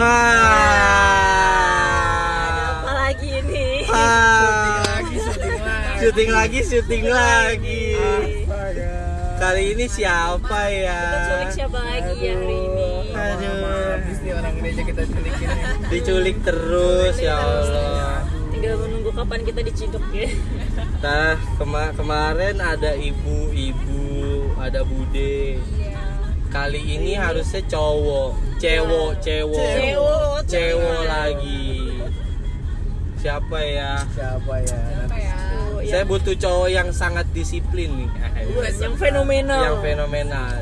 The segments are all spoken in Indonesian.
Ada apa lagi nih? Syuting lagi. Kali ini siapa ya? Kita culik siapa lagi ya hari ini? Aduh, Habis nih orang ini aja kita culikin. diculik terus ya Allah. Tinggal menunggu kapan kita diciduk ya. Nah, kemarin ada ibu-ibu, ada bude. Kali ini harusnya cewek lagi. Siapa ya? Saya butuh cowok yang sangat disiplin nih. Yang fenomenal.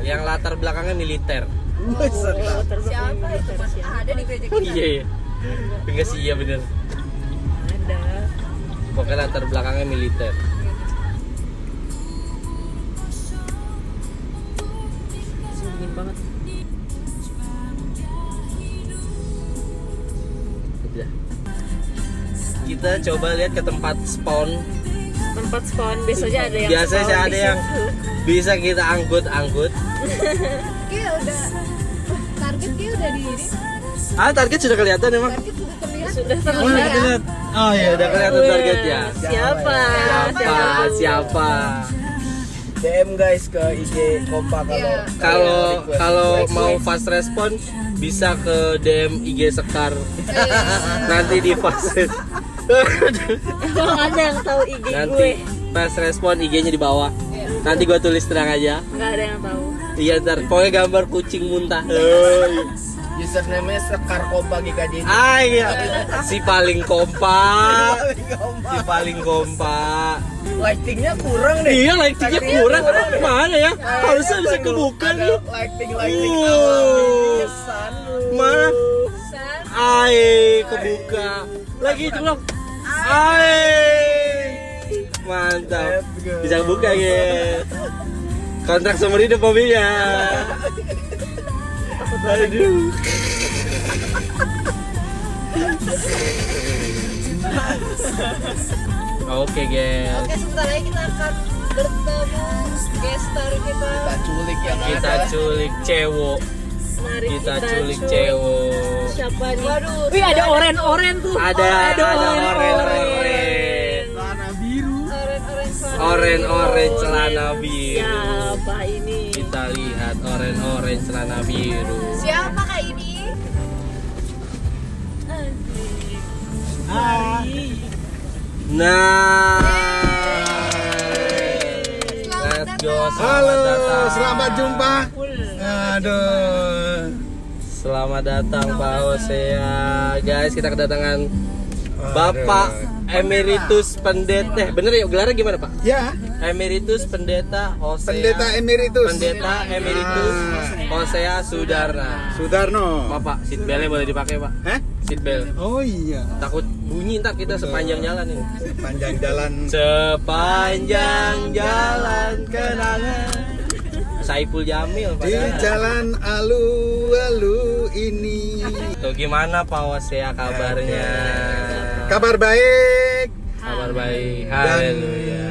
Yang latar belakangnya militer. Siapa itu? Ada di gereja kita. Iya. Enggak sih, iya bener. Ada. Pokoknya latar belakangnya militer. Dingin banget. Udah. Kita coba lihat ke tempat spawn. Tempat spawn biasanya ada yang Biasanya spawn ada di yang situ. bisa kita angkut. Kayak udah target kayak udah di ini. Target sudah kelihatan emang. Target sudah terlihat. Sudah terlihat. Oh iya, udah kelihatan targetnya. Siapa? Siapa? DM guys ke IG Kompa Iya. Kalau mau fast respon bisa ke DM IG Sekar. Nanti di fast. Emang ada yang tahu IG Nanti gue? fast respon IG-nya di bawah. Nanti gua tulis tenang aja. Nggak ada yang tahu. Iya, ntar pokoknya gambar kucing muntah. username-nya Sekar Kompa GKJ. Iya. Si paling kompak. Lightingnya kurang deh. Iya, lightingnya kurang. Mana ya? Harusnya bisa kebuka nih. Lighting Oh. Mana? Kebuka. Lagi itu belum. Mantap. Bisa kebuka ya. Kontrak seumur hidup mobilnya. Aduh. Oke, guys. Oke, sebentar lagi kita akan bertemu guest star kita. Kita culik yang Kita ada. culik cewek. Mari Kita culik cewek. Siapa nih? Waduh, Wih, ada oren-oren tuh. Ada oren-oren. Celana biru. Oren-oren celana biru. Siapa ini? Kita lihat oren-oren celana biru. Siapa kak ini? Nah, let's go. Selamat datang. Selamat jumpa. Aduh. Selamat datang Pak Hosea. Guys, kita kedatangan Bapak Emeritus Pendeta. Bener ya gelarnya gimana Pak? Ya, Emeritus Pendeta Hosea. Pendeta Emeritus. Pendeta Emeritus Hosea Sudarna. Sudarno. Pak, seat beltnya boleh dipakai Pak? Hah? Seat belt. Oh iya. Takut bunyi ntar kita sepanjang jalan ini. Panjang jalan. Sepanjang jalan kenangan. Saiful Jamil Di padahal. jalan alu-alu ini. Tuh gimana Pak Hosea kabarnya? Kabar baik. Kabar baik. Dan Haleluya.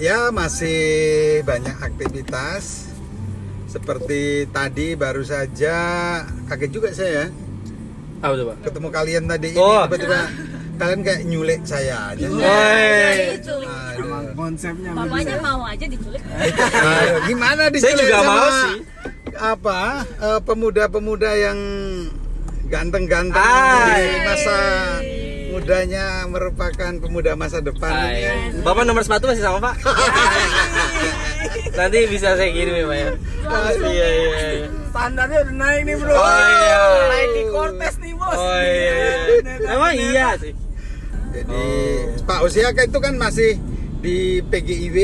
ya masih banyak aktivitas. Seperti tadi baru saja kaget juga saya Apa tuh Pak? ketemu kalian tadi ini Oh. tiba-tiba kalian kayak nyulik saya aja. Woi. Itu. Aduh. Konsepnya Mamanya mau aja diculik. Aduh, gimana Saya diculik juga sama mau sih. apa pemuda-pemuda yang ganteng-ganteng Hai. di masa mudanya merupakan pemuda masa depan ini kan. Bapak nomor sepatu masih sama Pak? Nanti bisa saya kirim ya Pak ya. Iya. standarnya udah naik nih bro. Oh, iya. Naik di Cortez nih bos. Oh iya. Emang iya sih. Jadi Pak Usiaka itu kan masih di PGIW,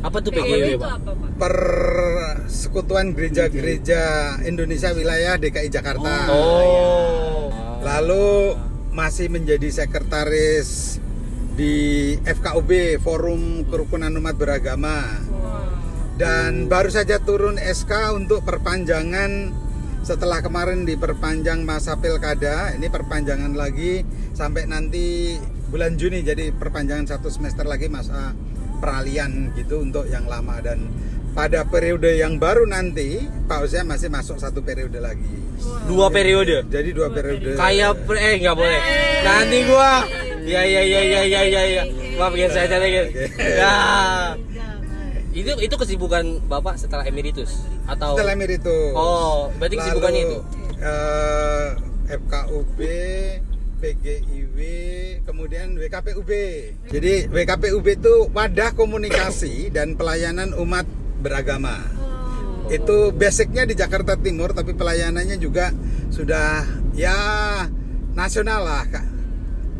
Apa tuh PGW Pak? Persekutuan Gereja-Gereja Indonesia Wilayah DKI Jakarta. Oh. Lalu masih menjadi sekretaris di FKUB, Forum Kerukunan Umat Beragama. Dan baru saja turun SK untuk perpanjangan setelah kemarin diperpanjang masa pilkada. Ini perpanjangan lagi sampai nanti bulan Juni, jadi perpanjangan 1 semester lagi masa peralihan gitu untuk yang lama. Dan pada periode yang baru nanti Pak Usia masih masuk 1 periode lagi. 2 periode. Jadi 2 periode. Kayak nggak boleh. Nanti gua. Ya. Maafin saya lagi. Ya. Itu kesibukan Bapak setelah emeritus atau Setelah emeritus. Oh, berarti kesibukannya itu. FKUB, PGIW, kemudian WKPUB. Jadi WKPUB itu wadah komunikasi dan pelayanan umat beragama. Itu basicnya di Jakarta Timur, tapi pelayanannya juga sudah ya nasional lah, Kak.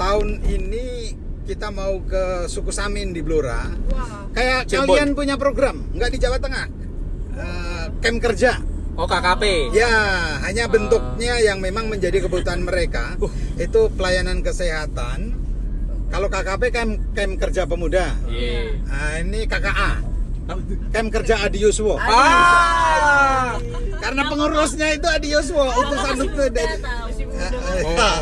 Tahun ini kita mau ke suku Samin di Blora. Kayak Cirebon. kalian punya program, nggak di Jawa Tengah? Camp kerja. Oh, KKP. Ya, hanya bentuknya yang memang menjadi kebutuhan mereka. Itu pelayanan kesehatan. Kalau KKP camp kerja pemuda. Iya. Nah, ini KKA. Camp kerja Adi Yuswo. Karena pengurusnya itu Adi Yuswo, utusan itu dari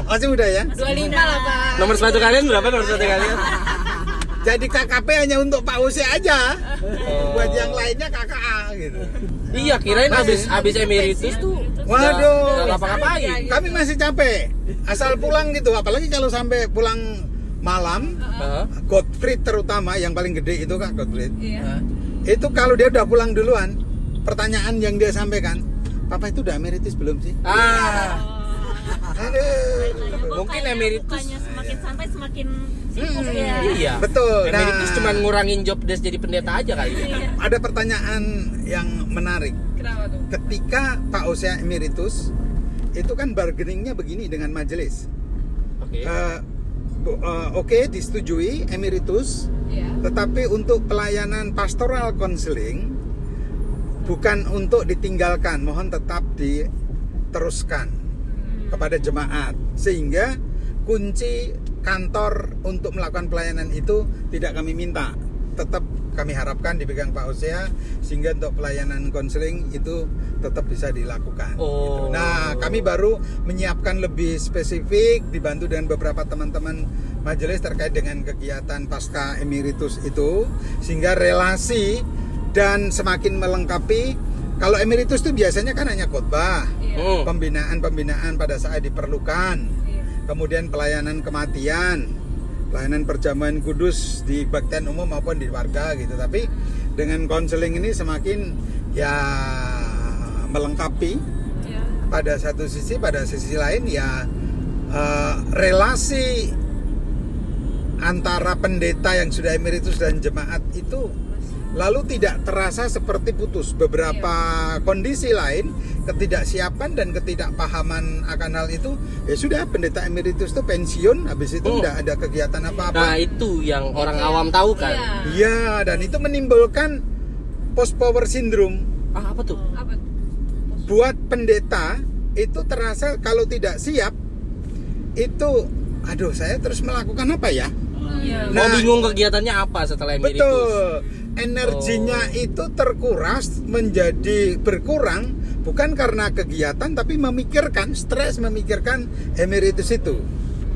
masih muda ya. 25 lah Pak. Nomor sepatu kalian berapa nomor sepatu kalian? Jadi KKP hanya untuk Pak Usi aja. Buat yang lainnya KKA gitu. Iya, kirain habis emeritus tuh. Waduh. Nggak ngapa-ngapain. Kami masih capek. Asal pulang gitu, apalagi kalau sampai pulang malam. Gottfried terutama yang paling gede itu Kak Gottfried. Itu kalau dia udah pulang duluan, pertanyaan yang dia sampaikan, Papa itu udah emeritus belum sih? Aduh. Mungkin emeritus Bukannya semakin santai semakin sibuk ya. iya. Betul. Emeritus Nah, cuma ngurangin job desk jadi pendeta aja kali. ada pertanyaan yang menarik. Kenapa tuh? Ketika Pak Usia emeritus, itu kan bargainingnya begini dengan majelis. Oke. Oke, disetujui emeritus, tetapi untuk pelayanan pastoral counseling bukan untuk ditinggalkan, mohon tetap diteruskan kepada jemaat, sehingga kunci kantor untuk melakukan pelayanan itu tidak kami minta, tetap kami harapkan dipegang Pak Usia, sehingga untuk pelayanan konseling itu tetap bisa dilakukan. Oh. Gitu. Nah, kami baru menyiapkan lebih spesifik, dibantu dengan beberapa teman-teman majelis terkait dengan kegiatan pasca emeritus itu, sehingga relasi dan semakin melengkapi. Kalau emeritus itu biasanya kan hanya khotbah, pembinaan pada saat diperlukan, kemudian pelayanan kematian, pelayanan perjamuan kudus di kebaktian umum maupun di warga gitu. Tapi dengan konseling ini semakin ya melengkapi pada satu sisi, pada sisi lain ya relasi antara pendeta yang sudah emeritus dan jemaat itu lalu tidak terasa seperti putus. Beberapa kondisi lain, ketidaksiapan dan ketidakpahaman akan hal itu, ya sudah, pendeta emeritus itu pensiun, habis itu tidak ada kegiatan apa-apa. Nah, itu yang orang awam tahu kan. Iya, dan itu menimbulkan post power syndrome. Apa tuh? Buat pendeta itu terasa kalau tidak siap itu, aduh, saya terus melakukan apa ya? Mau bingung kegiatannya apa setelah emeritus. Betul. Energinya itu terkuras menjadi berkurang bukan karena kegiatan tapi memikirkan, stres memikirkan emeritus itu.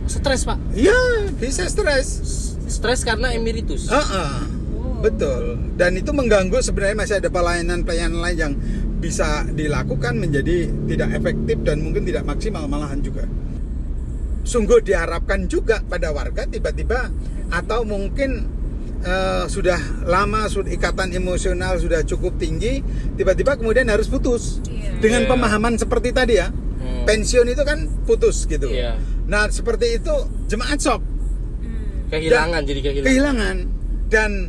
Stres, Pak. Iya, bisa stres. Stres karena emeritus. Betul. Dan itu mengganggu, sebenarnya masih ada pelayanan lain yang bisa dilakukan menjadi tidak efektif dan mungkin tidak maksimal malahan juga. Sungguh diharapkan juga pada warga tiba-tiba atau mungkin sudah lama, ikatan emosional sudah cukup tinggi, tiba-tiba kemudian harus putus dengan pemahaman seperti tadi ya, pensiun itu kan putus gitu. Nah seperti itu jemaat shock, kehilangan. Dan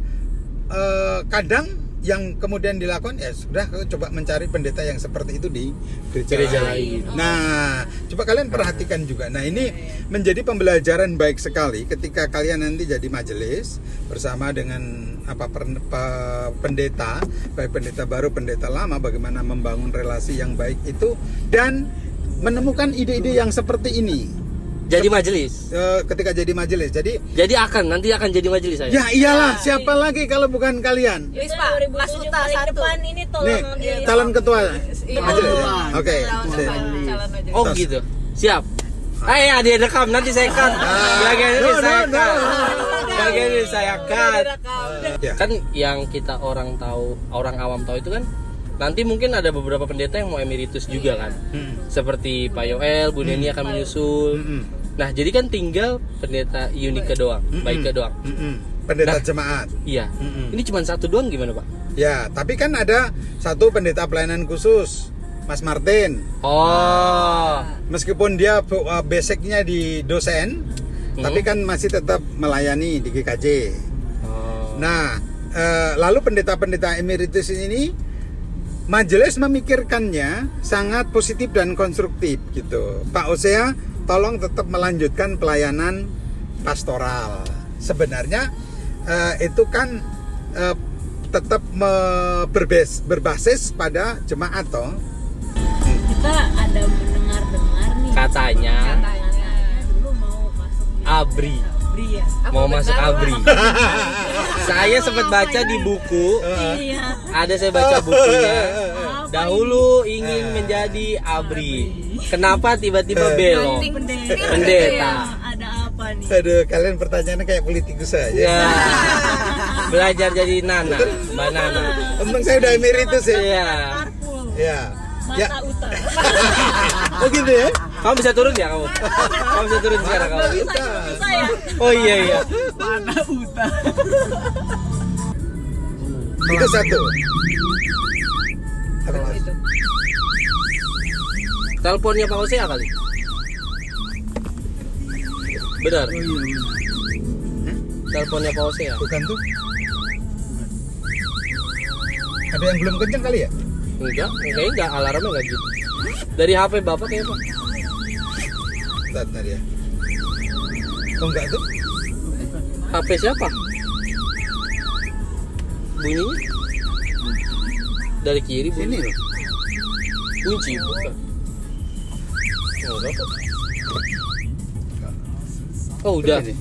kadang yang kemudian dilakukan ya sudah coba mencari pendeta yang seperti itu di gereja lain. Nah, coba kalian perhatikan juga. Nah, ini menjadi pembelajaran baik sekali ketika kalian nanti jadi majelis bersama dengan pendeta, baik pendeta baru, pendeta lama, bagaimana membangun relasi yang baik itu dan menemukan ide-ide yang seperti ini. Jadi majelis. Ketika jadi majelis. Jadi nanti akan jadi majelis saya. ya iyalah, siapa lagi kalau bukan kalian? Yus Pak, Mas Uta depan ini tolong Nih, calon ketua majelis. Oke. Oh gitu. Siap. Ya dia rekam, nanti saya cut. Bagian ini saya cut. Bagian ini saya cut. Ya. Kan yang kita orang awam tahu itu kan nanti mungkin ada beberapa pendeta yang mau emeritus juga kan. Seperti Pak Yoel, Bu Neni akan menyusul. Nah, jadi kan tinggal pendeta Yunike doang, Baike doang. Pendeta Nah. jemaat. Iya. Ini cuma satu doang gimana, Pak? Ya, tapi kan ada satu pendeta pelayanan khusus, Mas Martin. Oh. Meskipun dia basicnya di dosen, tapi kan masih tetap melayani di GKJ. Oh. Nah, lalu pendeta-pendeta emeritus ini majelis memikirkannya sangat positif dan konstruktif gitu. Pak Osea, tolong tetap melanjutkan pelayanan pastoral. Sebenarnya itu kan tetap berbasis pada jemaat toh. Kita ada mendengar-dengar nih. Katanya Dulu mau masuk di ABRI. ABRI ya. Mau masuk ABRI. Saya sempat baca di buku. Iya. Ada saya baca bukunya. Dahulu ingin menjadi ABRI. Kenapa tiba-tiba belok? Pendeta. Ada apa nih? Aduh, kalian pertanyaannya kayak politikus saja. Ya. Belajar jadi Nana, Mbak Nana. Untung saya udah emeritus ya. Iya. Ya. Ya. Mata utara. Oh gitu ya? Kamu bisa turun ya kamu? Kamu bisa turun sekarang kamu? Bisa ya? Oh iya iya. Itu satu. Apa itu? Teleponnya Pak Osea kali? Benar. Teleponnya Pak Osea. Bukan tuh. Ada yang belum kenceng kali ya? Enggak, kayaknya enggak, alarmnya enggak gitu. Dari HP Bapak kayaknya Pak. Bentar ya. Oh enggak tuh? HP siapa? Bunyinya? Dari kiri bunyi. Ini loh. Kunci bukan. Enggak kok. Oh udah. Ini.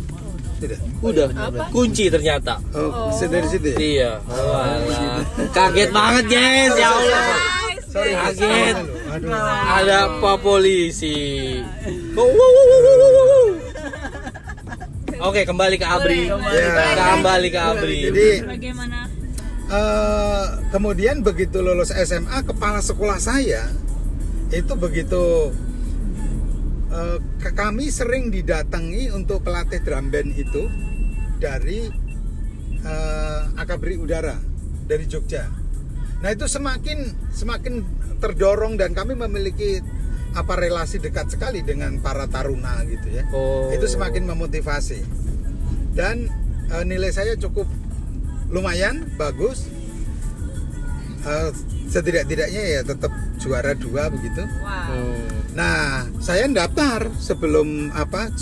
Tidak. Udah. Kunci ternyata. Oh, bisa dari situ ya? Iya. Walah. Kaget banget, guys. Ya Allah. Sorry, Kaget. Aduh. Ada Pak Polisi. Oh, wow, wow, wow, wow, wow. Oke, kembali ke ABRI. Ya. Kembali ke ABRI. Jadi Bagaimana? kemudian begitu lulus SMA, kepala sekolah saya itu begitu kami sering didatangi untuk pelatih drum band itu dari Akabri Udara dari Jogja. Nah itu semakin terdorong dan kami memiliki relasi dekat sekali dengan para taruna gitu ya. Oh. Itu semakin memotivasi dan nilai saya cukup lumayan bagus. Setidak-tidaknya ya tetap juara 2 begitu. Nah, saya daftar sebelum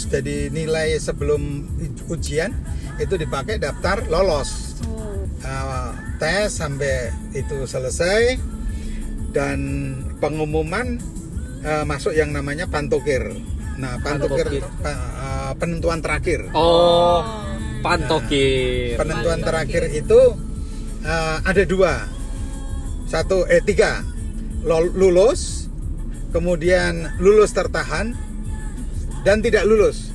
jadi nilai sebelum ujian itu dipakai daftar lolos. Tes sampai itu selesai dan pengumuman masuk yang namanya pantokir. Nah, pantokir penentuan terakhir. Oh, pantokir. Penentuan terakhir itu ada 2. 3 lulus, kemudian lulus tertahan dan tidak lulus.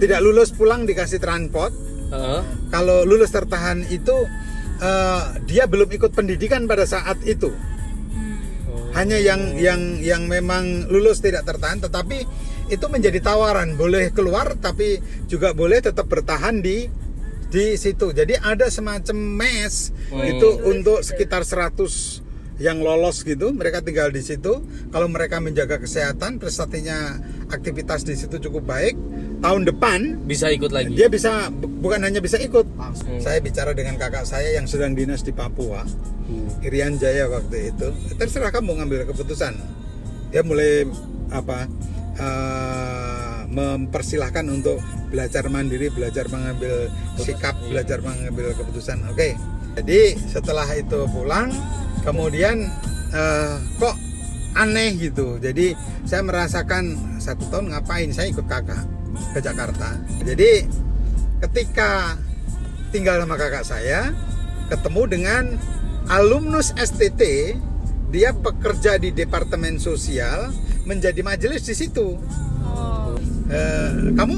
Tidak lulus pulang dikasih transport. Kalau lulus tertahan itu dia belum ikut pendidikan pada saat itu. Hanya yang memang lulus tidak tertahan, tetapi itu menjadi tawaran, boleh keluar tapi juga boleh tetap bertahan di situ. Jadi ada semacam mes itu untuk sekitar 100 yang lolos gitu, mereka tinggal di situ. Kalau mereka menjaga kesehatan, prestasinya aktivitas di situ cukup baik, tahun depan Bisa ikut lagi. dia bisa, bukan hanya bisa ikut. Saya bicara dengan kakak saya yang sedang dinas di Papua, Irian Jaya waktu itu. Terserah kamu ngambil keputusan. Dia mulai mempersilahkan untuk belajar mandiri, belajar mengambil sikap, belajar mengambil keputusan. Oke. Jadi setelah itu pulang, kemudian kok aneh gitu. Jadi saya merasakan 1 tahun ngapain? Saya ikut kakak ke Jakarta. Jadi ketika tinggal sama kakak saya, ketemu dengan alumnus STT, dia bekerja di Departemen Sosial, menjadi majelis di situ. Kamu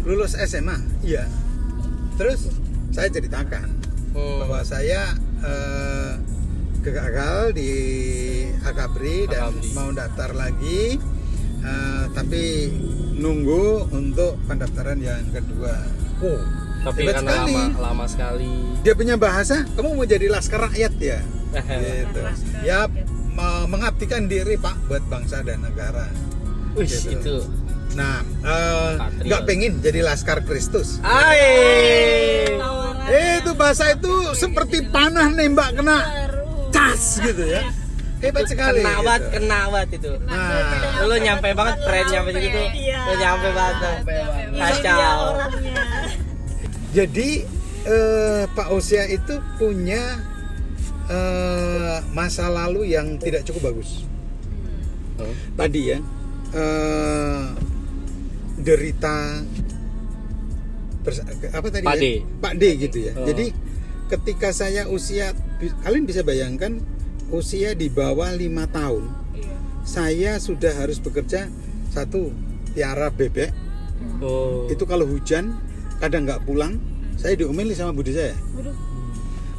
lulus SMA? Iya. Terus saya ceritakan bahwa saya gagal di Akabri dan mau daftar lagi, tapi nunggu untuk pendaftaran yang kedua. Tapi hebat karena sekali. lama sekali. Dia punya bahasa, kamu mau jadi laskar rakyat ya? Gitu. Ya, mengabdikan diri Pak buat bangsa dan negara. Wih, Gitu. itu. Nah, Patriot. nggak pengen jadi laskar Kristus. Itu bahasa itu seperti panah nembak kena cas gitu ya. Hebat sekali. Kena banget itu. Nah, Lo nyampe banget, tren nyampe gitu. Lo nyampe banget. Kacau. jadi Pak Osia itu punya masa lalu yang tidak cukup bagus. Tadi ya, derita apa tadi? Pak D. Ya? Pak D gitu ya. Jadi ketika saya usia, kalian bisa bayangkan usia di bawah 5 tahun, saya sudah harus bekerja satu piara bebek. Itu kalau hujan kadang nggak pulang, saya diomeli sama budi saya.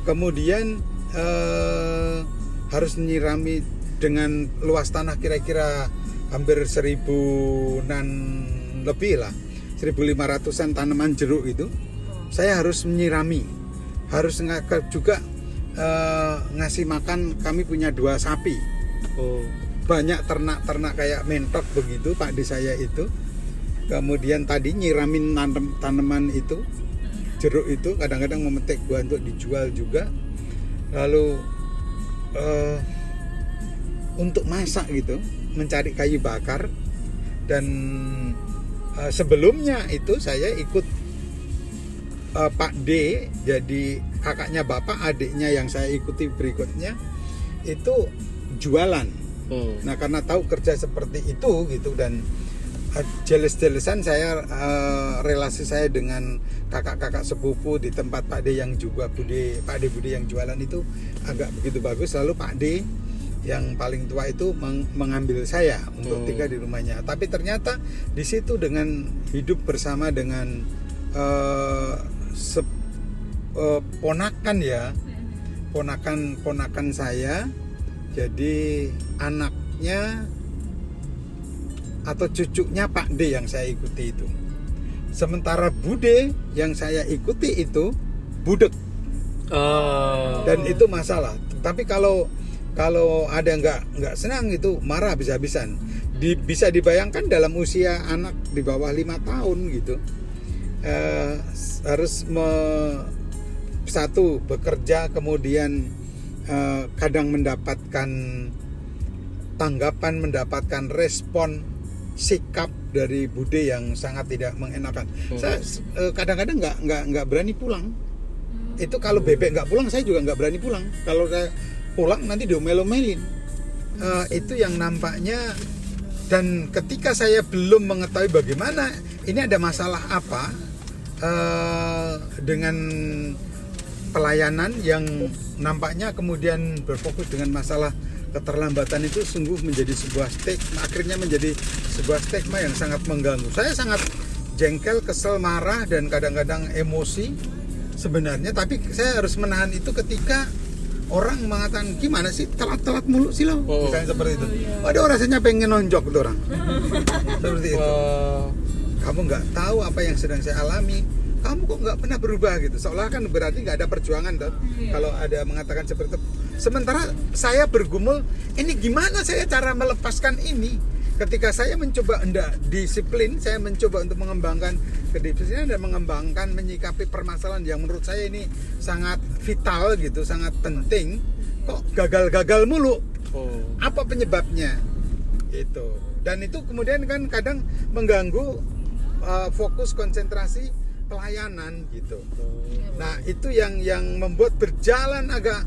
Kemudian harus nyirami dengan luas tanah kira-kira hampir 1000-an lebih lah, 1500-an tanaman jeruk itu. Saya harus menyirami, harus juga ngasih makan. Kami punya 2 sapi, banyak ternak-ternak kayak mentok begitu Pak di saya itu. Kemudian tadi nyiramin tanaman itu, jeruk itu, kadang-kadang memetik buah untuk dijual juga. Lalu untuk masak gitu, mencari kayu bakar. Dan sebelumnya itu saya ikut Pak D, jadi kakaknya bapak, adiknya yang saya ikuti berikutnya itu jualan. Nah, karena tahu kerja seperti itu gitu, dan jeles-jelesan saya, relasi saya dengan kakak-kakak sepupu di tempat Pak D yang juga Pak D Budi yang jualan itu agak begitu bagus. Lalu Pak D yang paling tua itu mengambil saya untuk tinggal di rumahnya. Tapi ternyata di situ dengan hidup bersama dengan ponakan saya, jadi anaknya atau cucunya Pak D yang saya ikuti itu. Sementara Bude yang saya ikuti itu budek. Dan itu masalah. Tapi kalau ada nggak senang itu marah habis-habisan. Bisa dibayangkan dalam usia anak di bawah 5 tahun gitu, harus satu bekerja, kemudian kadang mendapatkan tanggapan, mendapatkan respon sikap dari Bude yang sangat tidak mengenakan. Saya kadang-kadang nggak berani pulang. Itu kalau bebek nggak pulang, saya juga nggak berani pulang. Kalau saya pulang nanti diomel-omelin. Itu yang nampaknya. Dan ketika saya belum mengetahui bagaimana ini ada masalah apa dengan pelayanan yang nampaknya kemudian berfokus dengan masalah keterlambatan, itu sungguh menjadi sebuah stigma, akhirnya menjadi sebuah stigma yang sangat mengganggu. Saya sangat jengkel, kesel, marah, dan kadang-kadang emosi sebenarnya, tapi saya harus menahan itu ketika orang mengatakan, gimana sih telat-telat mulu sih lo, misalnya seperti itu. Waduh, rasanya pengen nonjok itu orang. Seperti itu. Kamu nggak tahu apa yang sedang saya alami, kamu kok nggak pernah berubah gitu. Seolah kan berarti nggak ada perjuangan tuh. Kalau ada mengatakan seperti itu. Sementara saya bergumul, ini gimana saya cara melepaskan ini? Ketika saya mencoba disiplin, saya mencoba untuk mengembangkan kedisiplinan dan mengembangkan menyikapi permasalahan yang menurut saya ini sangat vital gitu, sangat penting. Kok gagal-gagal mulu? Apa penyebabnya? Itu. Dan itu kemudian kan kadang mengganggu fokus konsentrasi pelayanan gitu. Nah, itu yang membuat berjalan agak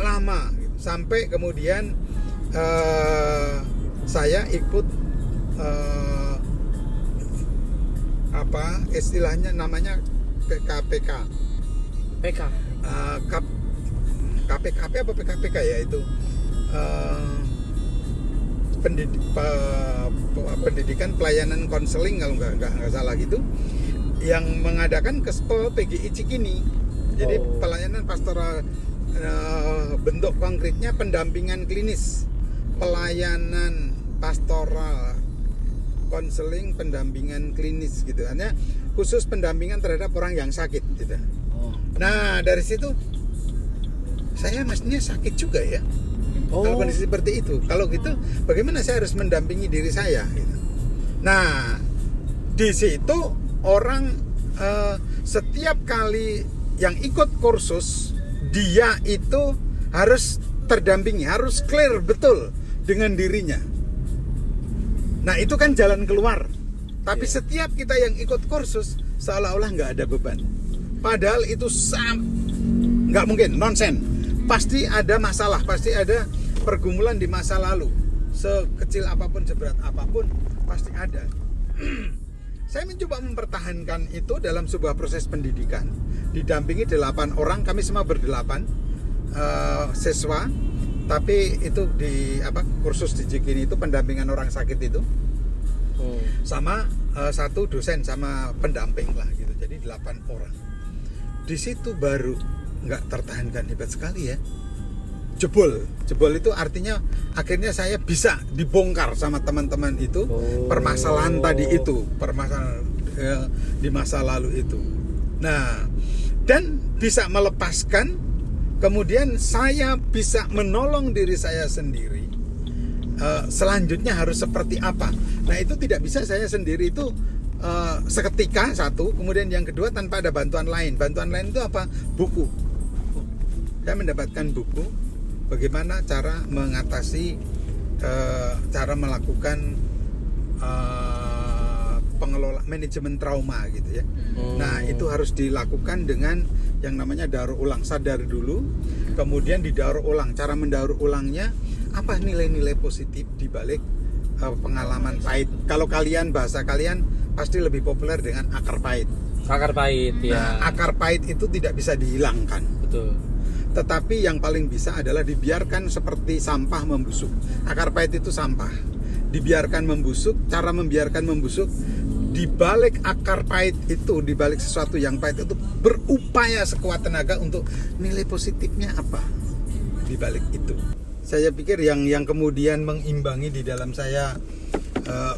lama gitu. Sampai kemudian saya ikut apa istilahnya namanya PKPK. KPKP apa PKPK ya itu, pendidikan pelayanan konseling kalau nggak salah gitu, yang mengadakan Kespel PGI Cikini. Jadi pelayanan pastoral bentuk konkretnya pendampingan klinis, pelayanan pastoral, konseling, pendampingan klinis gitu. Hanya khusus pendampingan terhadap orang yang sakit gitu. Nah, dari situ saya mestinya sakit juga ya. Kalau kondisi seperti itu, kalau gitu bagaimana saya harus mendampingi diri saya gitu. Nah, di situ orang setiap kali yang ikut kursus, dia itu harus terdampingi, harus clear betul dengan dirinya. Nah, itu kan jalan keluar. Tapi setiap kita yang ikut kursus seolah-olah nggak ada beban. Padahal itu nggak mungkin, nonsen. Pasti ada masalah, pasti ada pergumulan di masa lalu. Sekecil apapun, seberat apapun, pasti ada. Saya mencoba mempertahankan itu dalam sebuah proses pendidikan. Didampingi 8 orang, kami semua berdelapan siswa. Tapi itu di kursus di Jikini itu pendampingan orang sakit itu. Sama satu dosen sama pendamping lah gitu. Jadi 8 orang. Di situ baru nggak tertahankan, hebat sekali ya. Jebol itu artinya akhirnya saya bisa dibongkar sama teman-teman itu permasalahan tadi itu, permasalahan di masa lalu itu. Nah, dan bisa melepaskan, kemudian saya bisa menolong diri saya sendiri. Selanjutnya harus seperti apa? Nah, itu tidak bisa saya sendiri itu seketika satu, kemudian yang kedua tanpa ada bantuan lain. Bantuan lain itu apa? Buku. Saya mendapatkan buku bagaimana cara mengatasi, cara melakukan pengelola manajemen trauma gitu ya. Nah, itu harus dilakukan dengan yang namanya daur ulang. Sadar dulu, kemudian didaur ulang. Cara mendaur ulangnya apa, nilai-nilai positif di balik pengalaman pahit. Kalau kalian, bahasa kalian pasti lebih populer dengan akar pahit. Akar pahit ya. Nah, akar pahit itu tidak bisa dihilangkan. Betul. Tetapi yang paling bisa adalah dibiarkan seperti sampah membusuk. Akar pahit itu sampah, dibiarkan membusuk. Cara membiarkan membusuk, di balik akar pahit itu, di balik sesuatu yang pahit itu, berupaya sekuat tenaga untuk nilai positifnya apa di balik itu. Saya pikir yang kemudian mengimbangi di dalam saya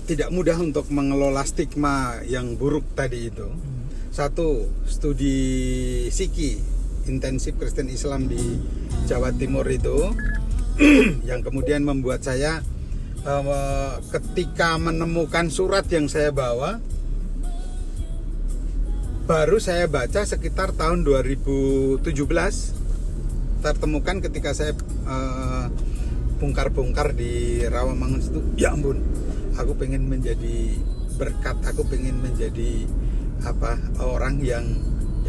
tidak mudah untuk mengelola stigma yang buruk tadi itu. Satu, studi Siki, intensif Kristen Islam di Jawa Timur itu, yang kemudian membuat saya ketika menemukan surat yang saya bawa, baru saya baca sekitar tahun 2017, tertemukan ketika saya bongkar-bongkar di Rawamangun itu. Ya ampun, aku pengen menjadi berkat, aku pengen menjadi orang yang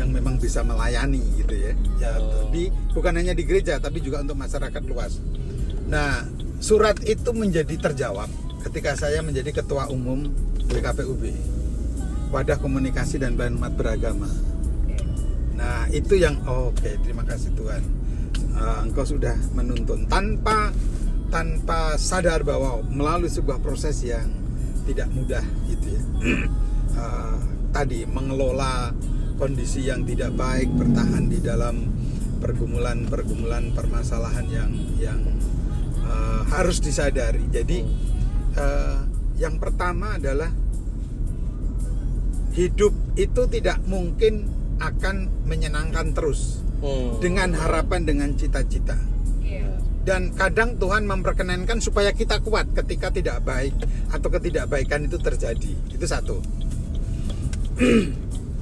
memang bisa melayani gitu ya. Tapi bukan hanya di gereja, tapi juga untuk masyarakat luas. Nah, surat itu menjadi terjawab ketika saya menjadi ketua umum WKPUB, Wadah Komunikasi dan Pelayanan Umat Beragama. Nah, itu yang terima kasih Tuhan. Engkau sudah menuntun tanpa sadar bahwa melalui sebuah proses yang tidak mudah gitu ya. Tadi mengelola kondisi yang tidak baik, bertahan di dalam pergumulan permasalahan yang harus disadari. Jadi yang pertama adalah hidup itu tidak mungkin akan menyenangkan terus dengan harapan, dengan cita-cita. Dan kadang Tuhan memperkenankan supaya kita kuat ketika tidak baik atau ketidakbaikan itu terjadi. Itu satu.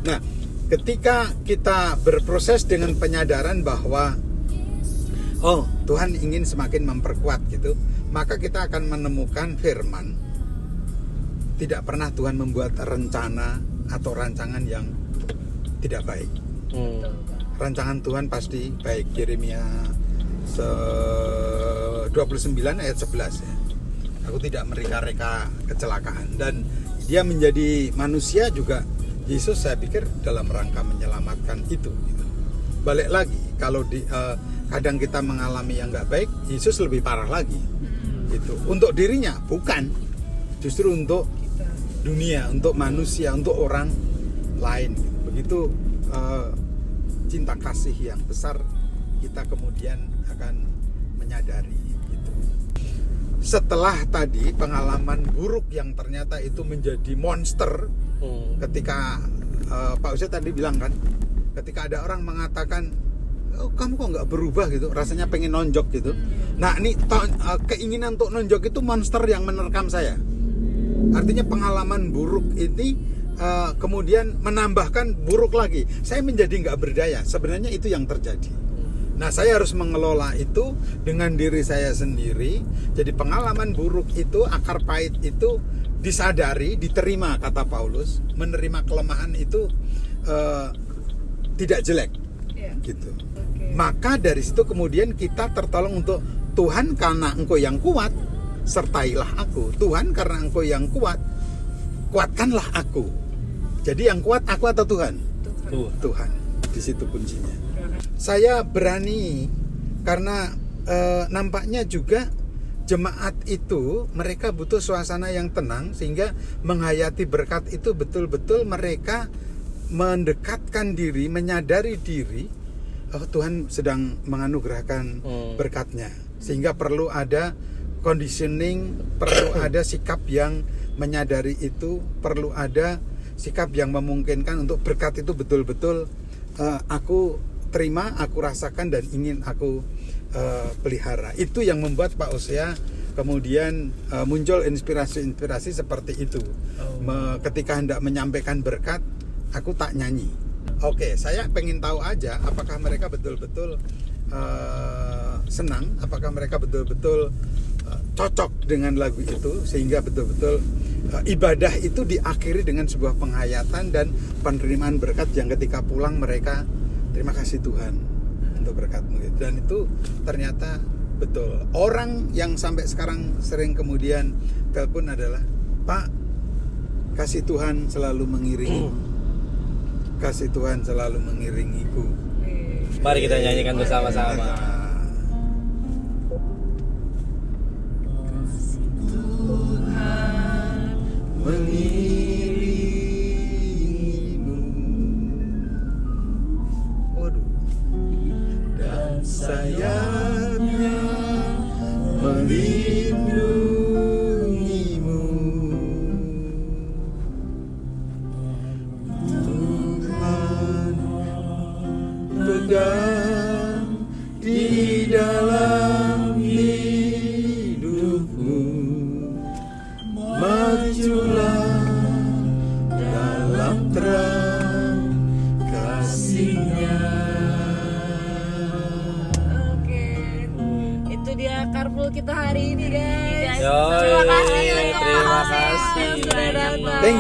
Nah, ketika kita berproses dengan penyadaran bahwa Tuhan ingin semakin memperkuat gitu, maka kita akan menemukan firman. Tidak pernah Tuhan membuat rencana atau rancangan yang tidak baik. Rancangan Tuhan pasti baik. Yeremia 29 ayat 11 ya. Aku tidak mereka-reka kecelakaan. Dan dia menjadi manusia juga, Yesus saya pikir dalam rangka menyelamatkan itu gitu. Balik lagi, kalau kadang kita mengalami yang nggak baik, Yesus lebih parah lagi gitu. Untuk dirinya bukan, justru untuk dunia, untuk manusia, untuk orang lain gitu. Begitu cinta kasih yang besar, kita kemudian akan menyadari itu. Setelah tadi pengalaman buruk yang ternyata itu menjadi monster, ketika Pak Ustadz tadi bilang kan, ketika ada orang mengatakan, oh, kamu kok nggak berubah gitu, rasanya pengen nonjok gitu. Nah ini keinginan untuk nonjok itu monster yang menerkam saya. Artinya pengalaman buruk ini kemudian menambahkan buruk lagi. Saya menjadi nggak berdaya. Sebenarnya itu yang terjadi. Nah saya harus mengelola itu dengan diri saya sendiri. Jadi pengalaman buruk itu, akar pahit itu disadari, diterima kata Paulus. Menerima kelemahan itu tidak jelek, gitu. Maka dari situ kemudian kita tertolong untuk Tuhan, karena Engkau yang kuat, sertailah aku. Tuhan, karena Engkau yang kuat, kuatkanlah aku. Jadi yang kuat aku atau Tuhan? Tuhan. Di situ kuncinya. Saya berani karena nampaknya juga jemaat itu mereka butuh suasana yang tenang, sehingga menghayati berkat itu betul-betul mereka mendekatkan diri, menyadari diri, oh Tuhan sedang menganugerahkan berkatnya, sehingga perlu ada conditioning, perlu ada sikap yang menyadari itu, perlu ada sikap yang memungkinkan untuk berkat itu betul-betul aku terima, aku rasakan dan ingin aku pelihara. Itu yang membuat Pak Osea kemudian muncul inspirasi-inspirasi seperti itu. Ketika hendak menyampaikan berkat, aku tak nyanyi. Oke, saya pengen tahu aja apakah mereka betul-betul senang, apakah mereka betul-betul cocok dengan lagu itu, sehingga betul-betul ibadah itu diakhiri dengan sebuah penghayatan dan penerimaan berkat yang ketika pulang mereka terima kasih Tuhan untuk berkat-Mu. Dan itu ternyata betul. Orang yang sampai sekarang sering kemudian telepon adalah, Pak, kasih Tuhan selalu mengiringi, kasih Tuhan selalu mengiringiku. Mari kita nyanyikan bersama-sama. Mengirimu, waduh, dan sayapnya melindungimu. Tuhan pegang di dalam hidupmu, majulah dalam terang kasih-Nya. Oke, itu dia carpool kita hari ini guys. Yoi, Terima kasih untuk terima Pak Osea kasih. yang sudah datang. Thank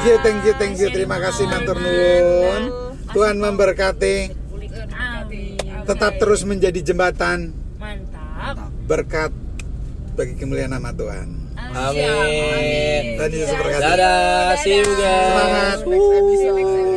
you. Terima kasih matur nuwun. Tuhan memberkati. Amin. Tetap terus menjadi jembatan Mantap. berkat bagi kemuliaan nama Tuhan. Amin. Dan Yesus berkati. Dadah, see you guys. Semangat. Next episode.